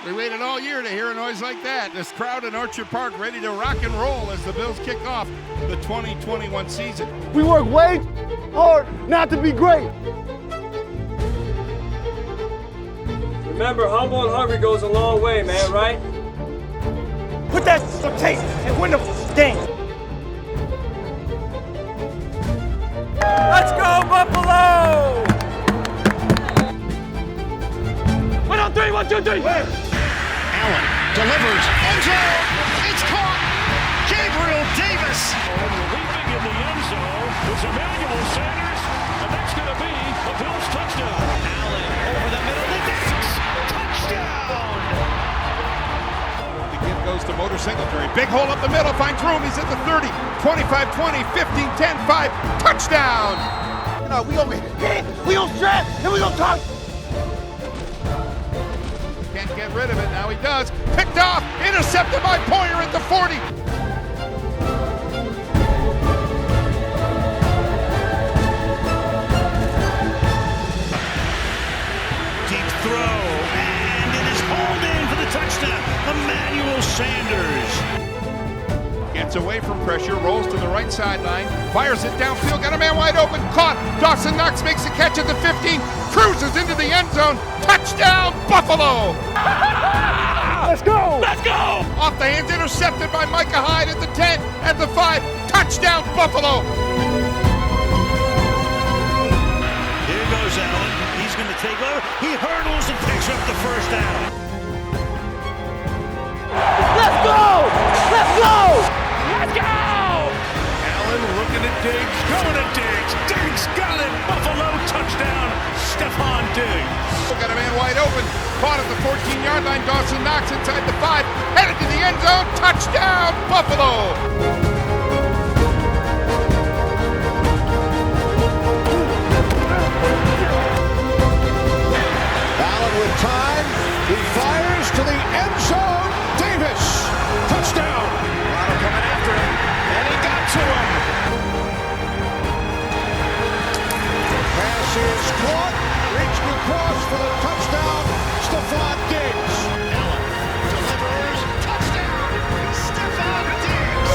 We waited all year to hear a noise like that. This crowd in Orchard Park ready to rock and roll as the Bills kick off the 2021 season. We work way hard not to be great. Remember, humble and hungry goes a long way, man, right? Put that on tape and win the game. Let's go, Buffalo! 1 on 3, 1, 2, 3. Allen delivers. End zone. It's caught. Gabriel Davis. Leaping in the end zone is Emmanuel Sanders, and that's going to be a Bills touchdown. Allen over the middle to Davis. Touchdown. The give goes to Motor Singletary. Big hole up the middle, finds room. He's at the 30, 25, 20, 15, 10, 5. Touchdown. You know, we gonna hit, we gonna strap, and we gonna talk. Can't get rid of it. Now he does. Picked off. Intercepted by Poyer at the 40. Deep throw. And it is hauled in for the touchdown. Emmanuel Sanders. Gets away from pressure. Rolls to the right sideline. Fires it downfield. Got a man wide open. Caught. Dawson Knox makes the catch at the 15. Cruises into the end zone. Touchdown, Buffalo! Let's go! Let's go! Off the hands, intercepted by Micah Hyde at the 10, at the 5. Touchdown, Buffalo! Here goes Allen. He's going to take over. He hurdles and picks up the first down. Let's go! Let's go! Let's go! Allen looking at Diggs, going at Diggs. Diggs got it. Buffalo touchdown. Stephon Diggs. Got a man wide open. Caught at the 14-yard line. Dawson Knox inside the 5. Headed to the end zone. Touchdown, Buffalo! Allen with time. He fires to the end zone. Davis. Touchdown. Waddle coming after him. And he got to him. Pass is caught. Reaching across for the touchdown. Stephon Diggs. Allen delivers. Touchdown. Stephon Diggs.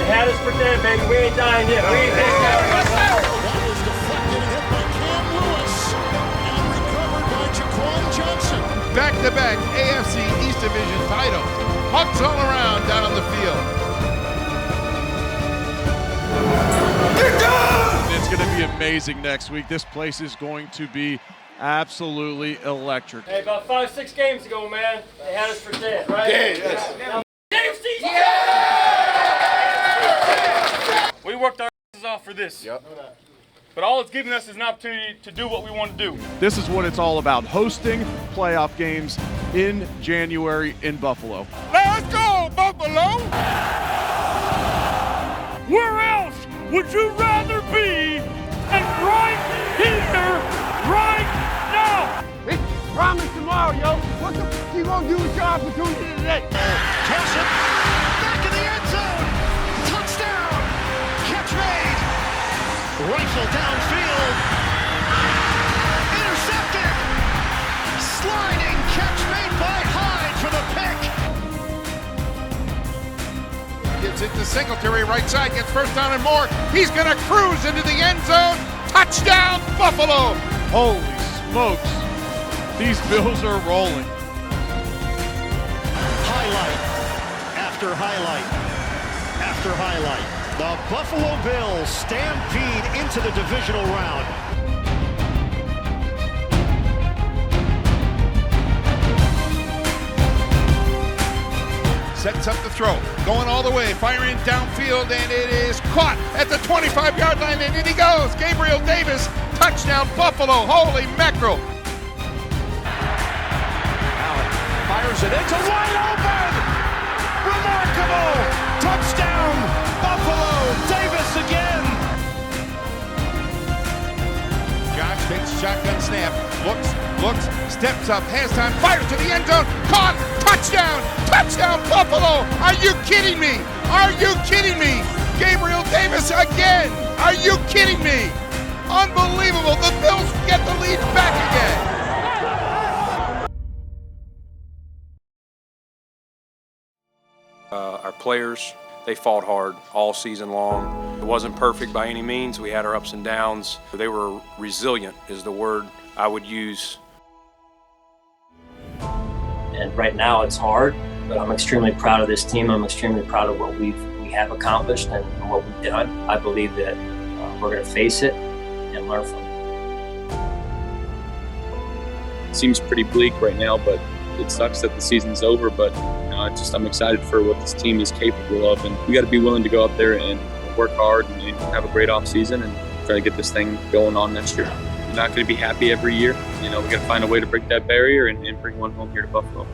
They had us for dead, baby. We ain't dying yet. We ain't dead yet. That was deflected and hit by Cam Lewis. And recovered by Jaquan Johnson. Back-to-back AFC East Division Title. Hugs all around down on the field. It's going to be amazing next week. This place is going to be absolutely electric. Hey, about 5-6 games ago, man, they had us for dead, right? Yes. We worked our asses off for this. Yep. But all it's giving us is an opportunity to do what we want to do. This is what it's all about, hosting playoff games in January in Buffalo. Let's go, Buffalo! Where else would you rather be than right here, right now? It's promise tomorrow, yo. What the f*** you gonna do with your opportunity today? Toss it. Back in the end zone. Touchdown. Catch made. Rifle downfield. Intercepted. Sliding catch made by Hyde for the pick. Gives it to Singletary, right side, gets first down and more. He's going to cruise into the end zone. Touchdown, Buffalo! Holy smokes, these Bills are rolling. Highlight after highlight after highlight. The Buffalo Bills stampede into the divisional round. Sets up the throw, going all the way, firing downfield, and it is caught at the 25-yard line, and in he goes. Gabriel Davis, touchdown, Buffalo. Holy mackerel. Allen fires it into wide open. Remarkable touchdown, Buffalo. Davis again. Josh takes shotgun snap, looks, steps up, has time, fires to the end zone, caught, touchdown, Buffalo! Are you kidding me? Are you kidding me? Gabriel Davis again! Are you kidding me? Unbelievable! Our players, they fought hard all season long. It wasn't perfect by any means. We had our ups and downs. They were resilient is the word I would use. And right now it's hard, but I'm extremely proud of this team. I'm extremely proud of what we have accomplished and what we've done. I believe that we're going to face it and learn from it. Seems pretty bleak right now, but it sucks that the season's over. But I'm excited for what this team is capable of, and we got to be willing to go up there and work hard and have a great off season and try to get this thing going on next year. We're not going to be happy every year. We got to find a way to break that barrier and bring one home here to Buffalo.